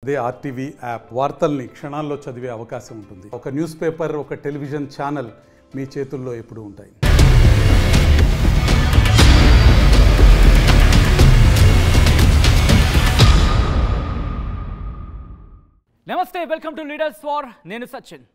అదే RTV app వార్తల్ని క్షణాల్లో చదివే అవకాశం ఉంటుంది. ఒక న్యూస్ పేపర్, ఒక టెలివిజన్ ఛానల్ మీ చేతుల్లో ఎప్పుడూ ఉంటాయి. నమస్తే, వెల్కమ్ టు లీడర్స్ వార్. నేను సచిన్.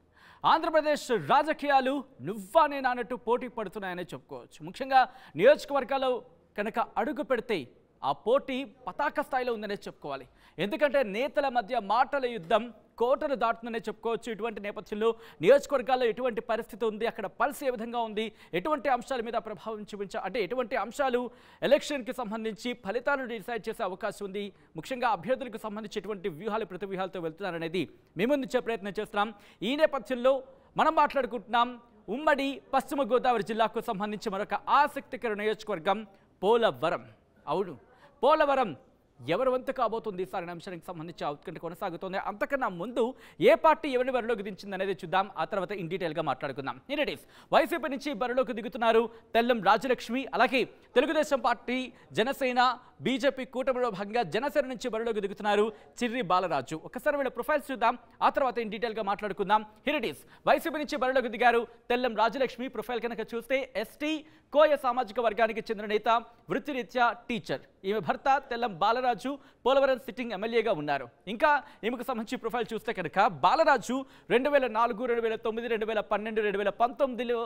ఆంధ్రప్రదేశ్ రాజకీయాలు నువ్వా నేను అన్నట్టు పోటీ పడుతున్నాయని చెప్పుకోవచ్చు. ముఖ్యంగా నియోజకవర్గాల్లో కనుక అడుగు పెడితే ఆ పోటీ పతాక స్థాయిలో ఉందనే చెప్పుకోవాలి. ఎందుకంటే నేతల మధ్య మాటల యుద్ధం కోటలు దాటుతుందనే చెప్పుకోవచ్చు. ఇటువంటి నేపథ్యంలో నియోజకవర్గాల్లో ఎటువంటి పరిస్థితి ఉంది, అక్కడ పల్స్ ఏ విధంగా ఉంది, ఎటువంటి అంశాల మీద ప్రభావం అంటే ఎటువంటి అంశాలు ఎలక్షన్కి సంబంధించి ఫలితాలను డిసైడ్ చేసే అవకాశం ఉంది, ముఖ్యంగా అభ్యర్థులకు సంబంధించి ఎటువంటి వ్యూహాలు ప్రతి వ్యూహాలతో వెళ్తున్నారనేది మేము ముందుంచే ప్రయత్నం చేస్తున్నాం. ఈ నేపథ్యంలో మనం మాట్లాడుకుంటున్నాం ఉమ్మడి పశ్చిమ గోదావరి జిల్లాకు సంబంధించి మరొక ఆసక్తికర నియోజకవర్గం పోలవరం. అవును, పోలవరం ఎవరి వంతు కాబోతుంది ఈసారి అంశానికి సంబంధించి ఉత్కంఠ కొనసాగుతోంది. అంతకన్నా ముందు ఏ పార్టీ ఎవరిని బరిలోకి దించింది అనేది చూద్దాం. ఆ తర్వాత ఇన్ డీటెయిల్గా మాట్లాడుకుందాం. ఇస్ వైసీపీ నుంచి బరిలోకి దిగుతున్నారు తెల్లం రాజలక్ష్మి, అలాగే తెలుగుదేశం పార్టీ, జనసేన, బీజేపీ కూటమిలో భాగంగా జనసేన నుంచి బరిలోకి దిగుతున్నారు చిర్రి బాలరాజు. ఒకసారి వీళ్ళ ప్రొఫైల్స్ చూద్దాం, ఆ తర్వాత ఇన్ డీటెయిల్గా మాట్లాడుకుందాం. ఇస్ వైసీపీ నుంచి బరిలోకి దిగారు తెల్లం రాజలక్ష్మి. ప్రొఫైల్ కనుక చూస్తే ఎస్టీ కోయ సామాజిక వర్గానికి చెందిన నేత, వృత్తిరీత్యా టీచర్. ఈమె భర్త తెల్లం బాలరాజు పోలవరం సిట్టింగ్ ఎమ్మెల్యేగా ఉన్నారు. ఇంకా ఈమెకు సంబంధించి ప్రొఫైల్ చూస్తే కనుక బాలరాజు 2004, 2009, 2012, 2019లో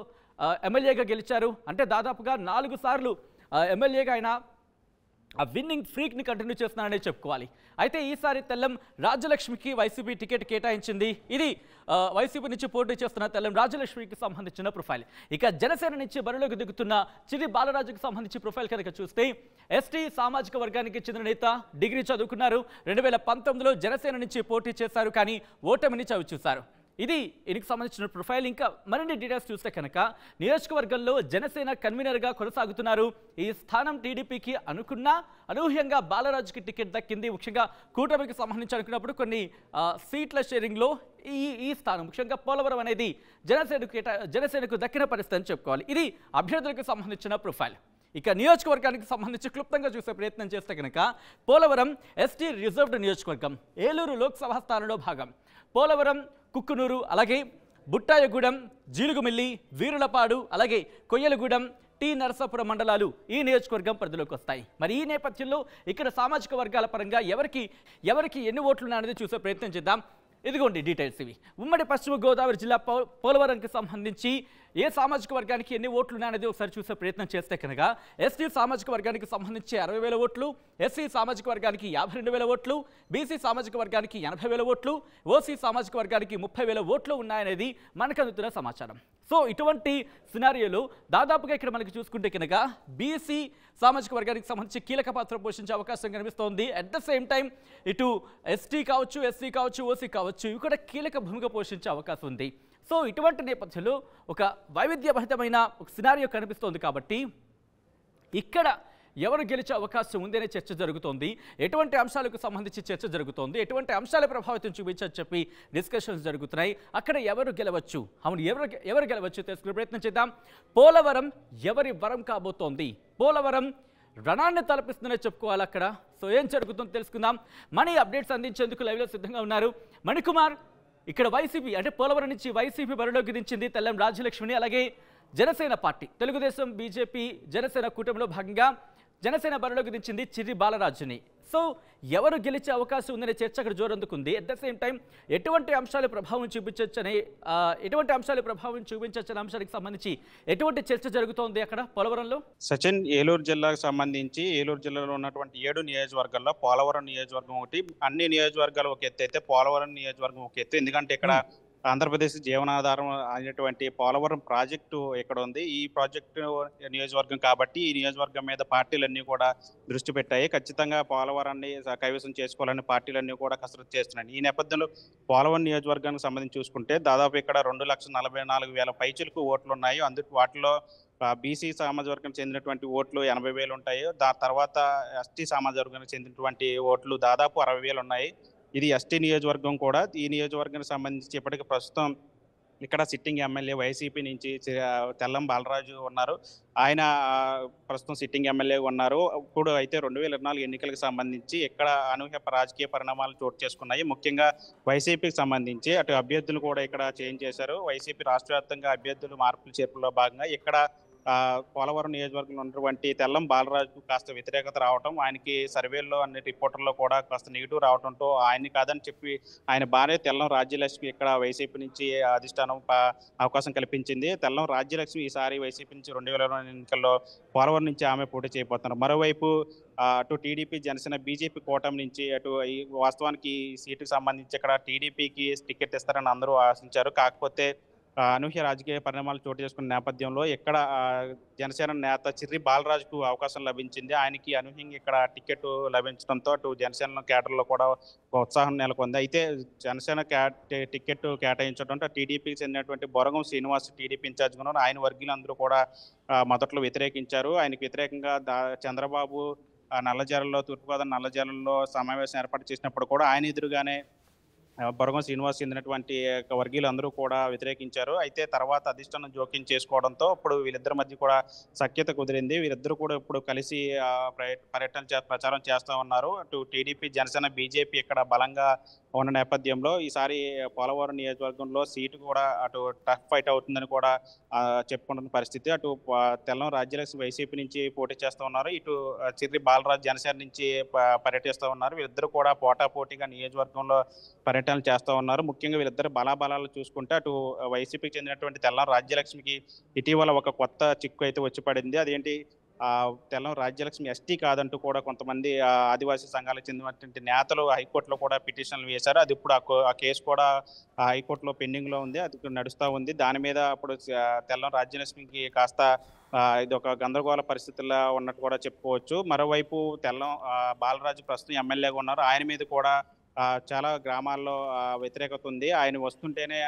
ఎమ్మెల్యేగా గెలిచారు. అంటే దాదాపుగా 4 సార్లు ఎమ్మెల్యేగా ఆయన ఆ విన్నింగ్ ఫ్రీక్ని కంటిన్యూ చేస్తున్నారనే చెప్పుకోవాలి. అయితే ఈసారి తెల్లం రాజలక్ష్మికి వైసీపీ టికెట్ కేటాయించింది. ఇది వైసీపీ నుంచి పోటీ చేస్తున్న తెల్లం రాజలక్ష్మికి సంబంధించిన ప్రొఫైల్. ఇక జనసేన నుంచి బరిలోకి దిగుతున్న చిరి బాలరాజుకి సంబంధించి ప్రొఫైల్ కనుక చూస్తే ఎస్టీ సామాజిక వర్గానికి చెందిన నేత, డిగ్రీ చదువుకున్నారు. 2019లో జనసేన నుంచి పోటీ చేశారు, కానీ ఓటమిని చవిచూశారు. ఇది దీనికి సంబంధించిన ప్రొఫైల్. ఇంకా మరిన్ని డీటెయిల్స్ చూస్తే కనుక నియోజకవర్గంలో జనసేన కన్వీనర్గా కొనసాగుతున్నారు. ఈ స్థానం టీడీపీకి అనూహ్యంగా బాలరాజుకి టికెట్ దక్కింది. ముఖ్యంగా కూటమికి సంబంధించి అనుకున్నప్పుడు కొన్ని సీట్ల షేరింగ్లో ఈ స్థానం ముఖ్యంగా పోలవరం అనేది జనసేనకు దక్కిన పరిస్థితి అని చెప్పుకోవాలి. ఇది అభ్యర్థులకు సంబంధించిన ప్రొఫైల్. ఇక నియోజకవర్గానికి సంబంధించి క్లుప్తంగా చూసే ప్రయత్నం చేస్తే కనుక పోలవరం ఎస్టీ రిజర్వ్డ్ నియోజకవర్గం, ఏలూరు లోక్సభ స్థానంలో భాగం. పోలవరం, కుక్కునూరు, అలాగే బుట్టాయగూడెం, జీలుగుమిల్లి, వీరులపాడు, అలాగే కొయ్యలగూడెం, టీ నరసాపురం మండలాలు ఈ నియోజకవర్గం పరిధిలోకి వస్తాయి. మరి ఈ నేపథ్యంలో ఇక్కడ సామాజిక వర్గాల పరంగా ఎవరికి ఎన్ని ఓట్లు అనేది చూసే ప్రయత్నం చేద్దాం. ఇదిగోండి డీటెయిల్స్ ఇవి. ఉమ్మడి పశ్చిమ గోదావరి జిల్లా పోలవరంకి సంబంధించి ఏ సామాజిక వర్గానికి ఎన్ని ఓట్లు ఉన్నాయనేది ఒకసారి చూసే ప్రయత్నం చేస్తే కనుక ఎస్టీ సామాజిక వర్గానికి సంబంధించి 60,000 ఓట్లు, ఎస్సీ సామాజిక వర్గానికి 52,000 ఓట్లు, బీసీ సామాజిక వర్గానికి 80,000 ఓట్లు, ఓసీ సామాజిక వర్గానికి 30,000 ఓట్లు ఉన్నాయనేది మనకు అందుతున్న సమాచారం. సో ఇటువంటి సినారియోలో దాదాపుగా ఇక్కడ మనకి చూసుకుంటే కనుక బీసీ సామాజిక వర్గానికి సంబంధించి కీలక పాత్ర పోషించే అవకాశం కనిపిస్తోంది. అట్ ద సేమ్ టైం ఇటు ఎస్టీ కావచ్చు, ఎస్సీ కావచ్చు, ఓసీ కావచ్చు, ఇవి కూడా కీలక భూమిక పోషించే అవకాశం ఉంది. సో ఇటువంటి నేపథ్యంలో ఒక వైవిధ్యభరితమైన ఒక సినారియో కనిపిస్తోంది. కాబట్టి ఇక్కడ ఎవరు గెలిచే అవకాశం ఉంది అనే చర్చ జరుగుతోంది. ఎటువంటి అంశాలకు సంబంధించి చర్చ జరుగుతోంది, ఎటువంటి అంశాల ప్రభావితం చూపించని చెప్పి డిస్కషన్స్ జరుగుతున్నాయి. అక్కడ ఎవరు గెలవచ్చు, అవును ఎవరు గెలవచ్చు తెలుసుకునే ప్రయత్నం చేద్దాం. పోలవరం ఎవరి వరం కాబోతోంది, పోలవరం రణాన్ని తలపిస్తుందనే చెప్పుకోవాలి అక్కడ. సో ఏం జరుగుతుందో తెలుసుకుందాం. మనీ అప్డేట్స్ అందించేందుకు లైవ్లో సిద్ధంగా ఉన్నారు మణికుమార్. ఇక్కడ వైసీపీ అంటే పోలవరం నుంచి వైసీపీ బరిలోకి దించింది తెల్లం రాజలక్ష్మిని, అలాగే జనసేన పార్టీ, తెలుగుదేశం, బీజేపీ, జనసేన కూటమిలో భాగంగా జనసేన బరిలోకి దించింది చిర్రి బాలరాజుని. సో ఎవరు గెలిచే అవకాశం ఉందనే చర్చ అక్కడ జోరందుకుంది. అట్ ద సేమ్ టైం ఎటువంటి అంశాలు ప్రభావం చూపించవచ్చనే అంశానికి సంబంధించి ఎటువంటి చర్చ జరుగుతోంది అక్కడ పోలవరంలో. సచిన్, ఏలూరు జిల్లాకు సంబంధించి ఏలూరు జిల్లాలో ఉన్నటువంటి 7 నియోజకవర్గాల్లో పోలవరం నియోజకవర్గం ఒకటి. అన్ని నియోజకవర్గాలు ఒక ఎత్తు అయితే పోలవరం నియోజకవర్గం ఒక ఎత్తు. ఎందుకంటే ఇక్కడ ఆంధ్రప్రదేశ్ జీవనాధారం అయినటువంటి పోలవరం ప్రాజెక్టు ఇక్కడ ఉంది. ఈ ప్రాజెక్టు నియోజకవర్గం కాబట్టి ఈ నియోజకవర్గం మీద పార్టీలన్నీ కూడా దృష్టి పెట్టాయి. ఖచ్చితంగా పోలవరాన్ని కైవసం చేసుకోవాలని పార్టీలన్నీ కూడా కసరత్తు చేస్తున్నాయి. ఈ నేపథ్యంలో పోలవరం నియోజకవర్గానికి సంబంధించి చూసుకుంటే దాదాపు ఇక్కడ 2,44,000 పైచిలకు ఓట్లు ఉన్నాయి. వాటిలో బీసీ సామాజిక వర్గానికి చెందినటువంటి ఓట్లు 80,000 ఉంటాయి. దాని తర్వాత ఎస్టీ సామాజిక వర్గానికి చెందినటువంటి ఓట్లు దాదాపు 60,000 ఉన్నాయి. ఇది ఎస్టీ నియోజకవర్గం కూడా. ఈ నియోజకవర్గానికి సంబంధించి ఇప్పటికి ప్రస్తుతం ఇక్కడ సిట్టింగ్ ఎమ్మెల్యే వైసీపీ నుంచి తెల్లం బాలరాజు ఉన్నారు. ఆయన ప్రస్తుతం సిట్టింగ్ ఎమ్మెల్యే ఉన్నారు. ఇప్పుడు అయితే 2024 ఎన్నికలకు సంబంధించి ఇక్కడ అనూహ్య రాజకీయ పరిణామాలు చోటు చేసుకున్నాయి. ముఖ్యంగా వైసీపీకి సంబంధించి అటు అభ్యర్థులు కూడా ఇక్కడ చేంజ్ చేశారు. వైసీపీ రాష్ట్ర వ్యాప్తంగా అభ్యర్థులు మార్పులు చేర్పుల్లో భాగంగా ఇక్కడ పోలవరం నియోజకవర్గంలో ఉన్నటువంటి తెల్లం బాలరాజుకు కాస్త వ్యతిరేకత రావటం, ఆయనకి సర్వేల్లో అన్ని రిపోర్టర్లో కూడా కాస్త నెగిటివ్ రావడంతో ఆయన్ని కాదని చెప్పి ఆయన భార్య తెల్లం రాజ్యలక్ష్మి ఇక్కడ వైసీపీ నుంచి అధిష్టానం అవకాశం కల్పించింది. తెల్లం రాజ్యలక్ష్మి ఈసారి వైసీపీ నుంచి 2020 ఎన్నికల్లో పోలవరం నుంచి ఆమె పోటీ చేయబోతున్నారు. మరోవైపు అటు టీడీపీ, జనసేన, బీజేపీ కూటమి నుంచి అటు వాస్తవానికి ఈ సీటుకు సంబంధించి ఇక్కడ టీడీపీకి టికెట్ ఇస్తారని అందరూ ఆశించారు. కాకపోతే అనూహ్య రాజకీయ పరిణామాలు చోటు చేసుకున్న నేపథ్యంలో ఇక్కడ జనసేన నేత చిర్రి బాలరాజుకు అవకాశం లభించింది. ఆయనకి అనూహ్యంగా ఇక్కడ టికెట్ లభించడంతో అటు జనసేన కేడర్లో కూడా ఉత్సాహం నెలకొంది. అయితే జనసేన టికెట్ కేటాయించడంతో టీడీపీకి చెందినటువంటి బొరగం శ్రీనివాస్ టీడీపీ ఇన్ఛార్జ్గా ఉన్నారు. ఆయన వర్గీయులందరూ కూడా మొదట్లో వ్యతిరేకించారు. ఆయనకు వ్యతిరేకంగా చంద్రబాబు నల్లజర్లలో, తూర్పుగోదావరి నల్లజర్లలో సమావేశం ఏర్పాటు చేసినప్పుడు కూడా ఆయన ఎదురుగానే బొరగం శ్రీనివాస్ చెందినటువంటి వర్గీయులు అందరూ కూడా వ్యతిరేకించారు. అయితే తర్వాత అధిష్టానం జోక్యం చేసుకోవడంతో ఇప్పుడు వీళ్ళిద్దరి మధ్య కూడా సఖ్యత కుదిరింది. వీరిద్దరూ కూడా ఇప్పుడు కలిసి ప్రచారం చేస్తూ ఉన్నారు. అటు టీడీపీ, జనసేన, బీజేపీ ఇక్కడ బలంగా ఉన్న నేపథ్యంలో ఈసారి పోలవరం నియోజకవర్గంలో సీటు కూడా అటు టఫ్ ఫైట్ అవుతుందని కూడా చెప్పుకుంటున్న పరిస్థితి. అటు తెల్లం రాజ్యలక్ష్మి వైసీపీ నుంచి పోటీ చేస్తూ ఉన్నారు. ఇటు చిర్రి బాలరాజు జనసేన నుంచి పర్యటిస్తూ ఉన్నారు. వీళ్ళిద్దరూ కూడా పోటాపోటీగా నియోజకవర్గంలో పర్యటనలు చేస్తూ ఉన్నారు. ముఖ్యంగా వీళ్ళిద్దరు బలాబలాలు చూసుకుంటే అటు వైసీపీకి చెందినటువంటి తెల్లం రాజ్యలక్ష్మికి ఇటీవల ఒక కొత్త చిక్కు అయితే వచ్చి పడింది. అదేంటి, తెల్లం రాజ్యలక్ష్మి ఎస్టీ కాదంటూ కూడా కొంతమంది ఆదివాసీ సంఘాలకు చెందినటువంటి నేతలు హైకోర్టులో కూడా పిటిషన్లు వేశారు. అది ఇప్పుడు ఆ కేసు కూడా హైకోర్టులో పెండింగ్లో ఉంది, అది నడుస్తూ ఉంది. దాని మీద ఇప్పుడు తెల్లం రాజ్యలక్ష్మికి కాస్త ఇది ఒక గందరగోళ పరిస్థితుల్లో ఉన్నట్టు కూడా చెప్పుకోవచ్చు. మరోవైపు తెల్లం బాలరాజు ప్రస్తుతం ఎమ్మెల్యేగా ఉన్నారు. ఆయన మీద కూడా చాలా గ్రామాల్లో వ్యతిరేకత ఉంది. ఆయన వస్తుంటేనే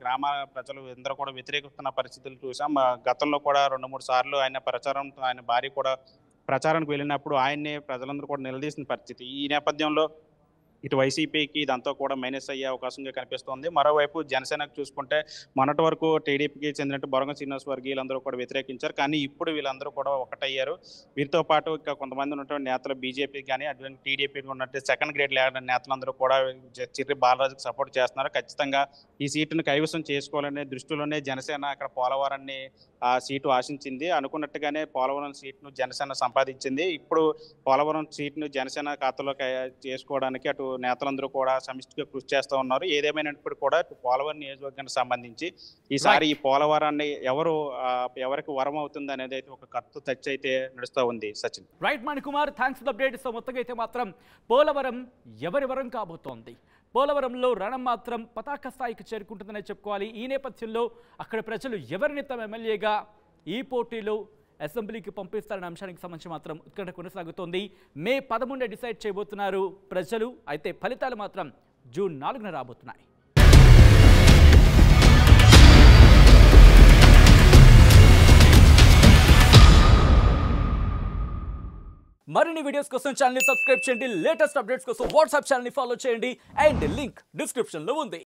గ్రామ ప్రజలు అందరూ కూడా వ్యతిరేకిస్తున్న పరిస్థితులు చూసాం. గతంలో కూడా 2-3 సార్లు ఆయన ఆయన భార్య కూడా ప్రచారానికి వెళ్ళినప్పుడు ఆయన్ని ప్రజలందరూ కూడా నిలదీసిన పరిస్థితి. ఈ నేపథ్యంలో ఇటు వైసీపీకి ఇదంతా కూడా మైనస్ అయ్యే అవకాశంగా కనిపిస్తోంది. మరోవైపు జనసేనకు చూసుకుంటే మొన్నటి వరకు టీడీపీకి చెందినట్టు బొరగం శ్రీనివాస్ వర్గీయులందరూ కూడా వ్యతిరేకించారు. కానీ ఇప్పుడు వీళ్ళందరూ కూడా ఒకటయ్యారు. వీరితో పాటు ఇంకా కొంతమంది ఉన్నటువంటి నేతలు బీజేపీకి కానీ అటువంటి టీడీపీకి ఉన్నట్టు సెకండ్ గ్రేడ్ నేతలందరూ కూడా చిర్రి బాలరాజుకి సపోర్ట్ చేస్తున్నారు. ఖచ్చితంగా ఈ సీటును కైవసం చేసుకోవాలనే దృష్టిలోనే జనసేన అక్కడ పోలవరాన్ని సీటు ఆశించింది. అనుకున్నట్టుగానే పోలవరం సీటును జనసేన సంపాదించింది. ఇప్పుడు పోలవరం సీటును జనసేన ఖాతాలో చేసుకోవడానికి అటు నేతలందరూ కూడా సమిష్టిగా కృషి చేస్తూ ఉన్నారు. ఏదేమైనప్పుడు కూడా పోలవరం నియోజకవర్గానికి సంబంధించి ఈసారి ఈ పోలవరాన్ని ఎవరికి వరం అవుతుంది అనేది అయితే ఒక కర్త చర్చ అయితే నడుస్తూ ఉంది. Sachin. Right Manikumar, thanks for the update. So మొత్తంగా అయితే మాత్రం పోలవరం ఎవరి వరం కాబోతోంది? పోలవరంలో రణం మాత్రం పతాక స్థాయికి చేరుకుంటుందనే చెప్పుకోవాలి. ఈ నేపథ్యంలో అక్కడ ప్రజలు ఎవరిని తమ ఎమ్మెల్యేగా ఈ పోటీలో అసెంబ్లీకి పంపిస్తారనే అంశానికి సంబంధించి మాత్రం ఉత్కంఠ కొనసాగుతోంది. మే 13 డిసైడ్ చేయబోతున్నారు ప్రజలు. అయితే ఫలితాలు మాత్రం జూన్ 4న రాబోతున్నాయి. మరిన్ని వీడియోస్ కోసం ఛానల్ ని సబ్స్క్రైబ్ చేయండి. లేటెస్ట్ అప్డేట్స్ కోసం వాట్సాప్ ఛానల్ ని ఫాలో చేయండి. అండ్ లింక్ డిస్క్రిప్షన్ లో ఉంది.